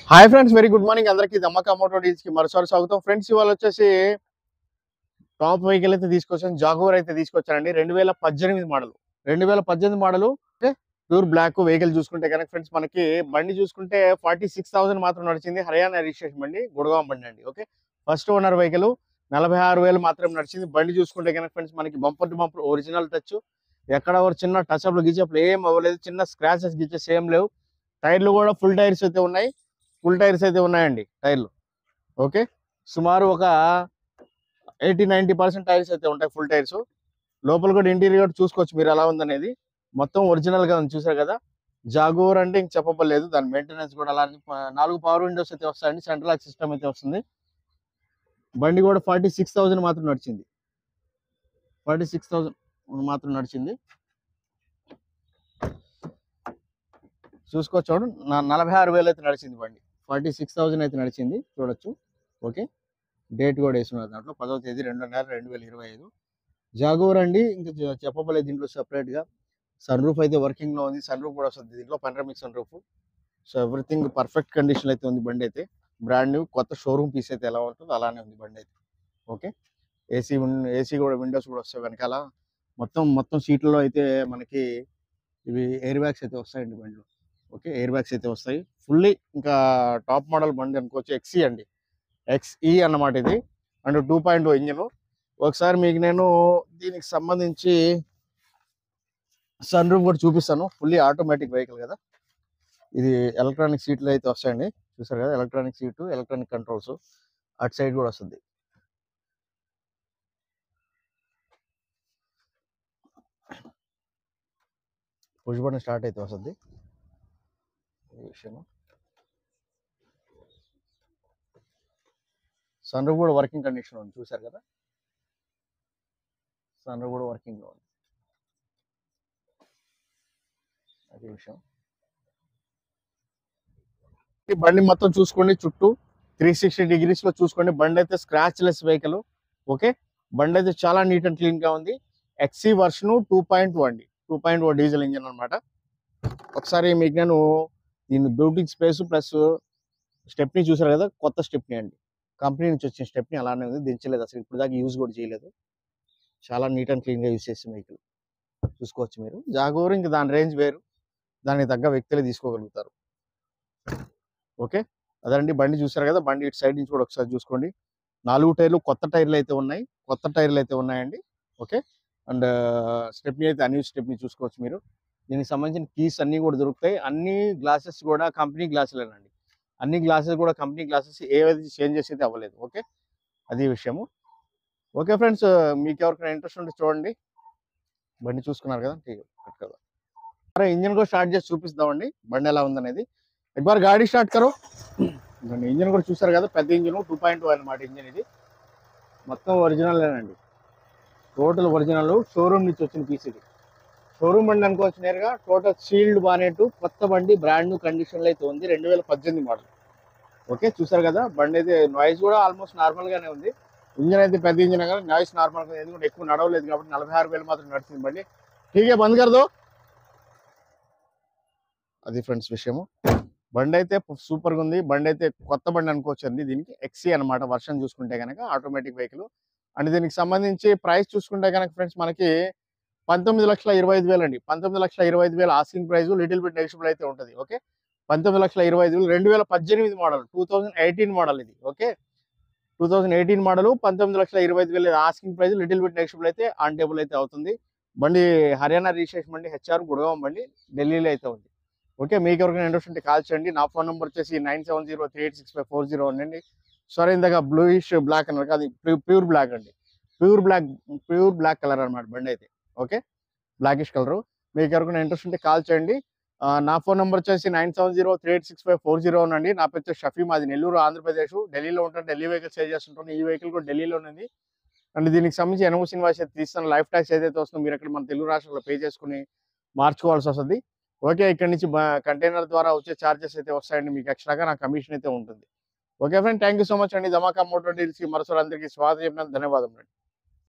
Hi friends, very good morning అందరికీ. ధమాకా motor deals కి మరోసారి స్వాగతం. ఫ్రెండ్స్, ఇవాళ వచ్చేసి టాప్ వెహికల్ అయితే తీసుకొచ్చాను. జాగువార్ అయితే తీసుకొచ్చానండి. 2018 model. 2018 model pure black vehicle చూసుకుంటే కనుక ఫ్రెండ్స్, మనకి బండి చూసుకుంటే 46,000 మాత్రం నడిచింది. హర్యానా రిజిస్ట్రేషన్ బండి, గుడగాం బండి అండి. ఓకే, ఫస్ట్ ఓనర్ వెహికల్ 46,000 మాత్రం నడిచింది. బండి చూసుకుంటే కనుక ఫ్రెండ్స్, మనకి bumper to bumper original touch, ఎక్కడ చిన్న టచ్ అప్లు గిచ్చప్లు ఏం అవ్వలేదు. చిన్న స్క్రాచెస్ గిచ్చెస్ ఏం లేవు. టైర్లు కూడా ఫుల్ టైర్స్ అయితే ఉన్నాయి. ఫుల్ టైర్స్ అయితే ఉన్నాయండి టైర్లు. ఓకే, సుమారు ఒక 80-90% టైర్స్ అయితే ఉంటాయి, ఫుల్ టైర్స్. లోపల కూడా ఇంటీరియర్ చూసుకోవచ్చు మీరు ఎలా ఉందనేది. మొత్తం ఒరిజినల్ గా ఉంది, చూసారు కదా. జాగూర్ అంటే ఇంక చెప్పలేదు. దాని మెయింటెనెన్స్ కూడా అలానే 4 పవర్ విండోస్ అయితే వస్తాయండి. సెంట్రల్ లాక్ సిస్టమ్ అయితే వస్తుంది. బండి కూడా 46,000 మాత్రం నడిచింది. 46,000 మాత్రం నడిచింది. చూసుకోవచ్చు, 46,000 అయితే నడిచింది బండి. 46,000 అయితే నడిచింది, చూడొచ్చు. ఓకే, డేట్ కూడా వేస్తున్నారు దాంట్లో, 10వ తేదీ 2వ నెల 2025. జాగూర్ అండి, ఇంకా చెప్పలేదు. దీంట్లో సెపరేట్ గా సన్ రూఫ్ అయితే వర్కింగ్ లో ఉంది. సన్ రూఫ్ కూడా వస్తుంది దీంట్లో, panoramic sun roof. So everything perfect condition అయితే ఉంది బండి అయితే. బ్రాండ్ న్యూ కొత్త షోరూమ్ పీస్ అయితే ఎలా ఉంటుందో అలానే ఉంది బండి అయితే. ఓకే, ఏసీ కూడా, విండోస్ కూడా వస్తాయి వెనకాల. మొత్తం సీట్లలో అయితే మనకి ఇవి ఎయిర్ బ్యాగ్స్ అయితే వస్తాయండి బండిలో. ఓకే, ఎయిర్ బ్యాగ్స్ అయితే వస్తాయి ఫుల్లీ. ఇంకా టాప్ మోడల్ బండి అనుకోవచ్చు. ఎక్సీ అండి, ఎక్స్ఈ అన్నమాట ఇది. And 2.0 engine. ఒకసారి మీకు నేను దీనికి సంబంధించి సన్ రూఫ్ కూడా చూపిస్తాను. ఫుల్లీ ఆటోమేటిక్ వెహికల్ కదా ఇది. ఎలక్ట్రానిక్ సీట్లు అయితే వస్తాయండి, చూసారు కదా. Electronic seat, electronic controls. అటు సైడ్ కూడా వస్తుంది. పుష్ బటన్ స్టార్ట్ అయితే వస్తుంది. ఈ విషయం. సన్ రూఫ్ కూడా వర్కింగ్ కండిషన్ ఉంది, చూసారు కదా. సన్ రూఫ్ కూడా వర్కింగ్ లో ఉంది. అదే విషయం. ఈ బండి మొత్తం చూసుకోండి, చుట్టూ 360 డిగ్రీస్ లో చూసుకోండి. బండి అయితే స్క్రాచ్ లెస్ వెహికల్. ఓకే, బండి అయితే చాలా నీట్ అండ్ క్లీన్ గా ఉంది. ఎక్సీ వర్షన్ 2.2 అండి. 2.0 డీజిల్ ఇంజన్ అనమాట. ఒకసారి మీకు నేను దీని బ్యూటింగ్ స్పేస్ ప్లస్ స్టెప్ని చూసారు కదా. కొత్త స్టెప్ని అండి, కంపెనీ నుంచి వచ్చిన స్టెప్ని అలానే ఉంది, దించలేదు అసలు. ఇప్పుడు దాకా యూజ్ కూడా చేయలేదు. చాలా నీట్ అండ్ క్లీన్ గా యూజ్ చేసిన వెహికల్ చూసుకోవచ్చు మీరు. జాగూర్ ఇంకా దాని రేంజ్ వేరు, దానికి తగ్గ వ్యక్తులే తీసుకోగలుగుతారు. ఓకే, అదండి బండి చూసారు కదా. బండి ఇటు సైడ్ నుంచి కూడా ఒకసారి చూసుకోండి. 4 టైర్లు కొత్త టైర్లు అయితే ఉన్నాయి. కొత్త టైర్లు అయితే ఉన్నాయండి. ఓకే, అండ్ స్టెప్ని అయితే అన్యూజ్ స్టెప్ని చూసుకోవచ్చు మీరు. దీనికి సంబంధించిన కీస్ అన్ని కూడా దొరుకుతాయి. అన్ని గ్లాసెస్ కూడా కంపెనీ గ్లాసులేనండి. అన్ని గ్లాసెస్ కూడా కంపెనీ గ్లాసెస్, ఏవైతే చేంజ్ చేసి అయితే అవ్వలేదు. ఓకే, అది విషయము. ఓకే ఫ్రెండ్స్, మీకు ఎవరికైనా ఇంట్రెస్ట్ ఉంటే చూడండి. బండి చూసుకున్నారు కదా, కదా. అరే, ఇంజన్ కూడా స్టార్ట్ చేసి చూపిస్తామండి బండి ఎలా ఉందనేది. ఎక్బార్ గాడి స్టార్ట్ కరో. ఇంజన్ కూడా చూసారు కదా, పెద్ద ఇంజన్ 2.2 అనమాట ఇంజన్ ఇది. మొత్తం ఒరిజినల్ అండి, టోటల్ ఒరిజినల్. షోరూమ్ నుంచి వచ్చిన పీస్ ఇది. షోరూమ్ బండి అనుకోవచ్చు నేరుగా. టోటల్ సీల్డ్ బానెట్, కొత్త బండి, బ్రాండ్ న్యూ కండిషన్ లో అయితే ఉంది. 2018 మోడల్. ఓకే, చూసారు కదా. బండి అయితే నాయిస్ కూడా ఆల్మోస్ట్ నార్మల్ గానే ఉంది. ఇంజన్ అయితే పెద్ద ఇంజన్ కానీ నాయిస్ నార్మల్ గా, ఎందుకంటే ఎక్కువ నడవలేదు కాబట్టి. 46,000 మాత్రం నడిచింది బండి. ఠీకే బంద్ కరదో. అది ఫ్రెండ్స్ విషయము. బండి అయితే సూపర్ గా ఉంది. బండి అయితే కొత్త బండి అనుకోవచ్చు అండి. దీనికి ఎక్సీ అనమాట వర్షన్ చూసుకుంటే కనుక, ఆటోమేటిక్ వెహికల్. అండ్ దీనికి సంబంధించి ప్రైస్ చూసుకుంటే కనుక ఫ్రెండ్స్, మనకి 19,25,000 అండి. 19,25,000 asking price. Little bit negotiable అయితే ఉంటుంది. ఓకే, 19,25,000. 2018 మోడల్, 2018 మోడల్ ఇది. Okay, 2018 model, 19,25,000 asking price. Little bit negotiable అయితే ఆన్ టేబుల్ అయితే అవుతుంది. బండి హర్యానా రిజిస్ట్రేషన్ బండి, హెచ్ఆర్ గుడగాం బండి, ఢిల్లీలో అయితే ఉంది. ఓకే, మీకు ఎవరికైనా ఇంట్రెస్ట్ ఉంటే కాల్ చేయండి. నా ఫోన్ నెంబర్ వచ్చేసి 9703865401 అండి. సారీ, ఇందాక బ్లూయిష్ బ్లాక్ అన్నారు కదా, ప్యూర్ బ్లాక్ అండి. ప్యూర్ బ్లాక్ కలర్ అనమాట బండి అయితే. Okay, blackish colour. మీకు ఎవరికైనా ఇంట్రెస్ట్ ఉంటే కాల్ చేయండి. నా ఫోన్ నెంబర్ వచ్చేసి 9703865401 అండి. నా పేరు షఫీ, మాది నెల్లూరు, ఆంధ్రప్రదేశ్. ఢిల్లీలో ఉంటాను, ఢిల్లీ వెహికల్ సేల్ చేస్తుంటాను. ఈ వెహికల్ కూడా ఢిల్లీలో ఉంది. అండ్ దీనికి సంబంధించి ఎన్ఓసి ఇన్వాయిస్ అయితే తీస్తాను. లైఫ్ ట్యాక్స్ ఏదైతే వస్తుందో మీరు అక్కడ మన తెలుగు రాష్ట్రంలో పే చేసుకుని మార్చుకోవాల్సి వస్తుంది. ఓకే, ఇక్కడ నుంచి కంటైనర్ ద్వారా వచ్చే ఛార్జెస్ అయితే వస్తాయండి. మీకు ఎక్స్ట్రాగా నా కమిషన్ అయితే ఉంటుంది. Okay friend, thank you so much అండి. ధమాకా మోటార్ డీల్స్ కి మరోసారి అందరికీ స్వాగతం చెప్పినందుకు ధన్యవాదములు.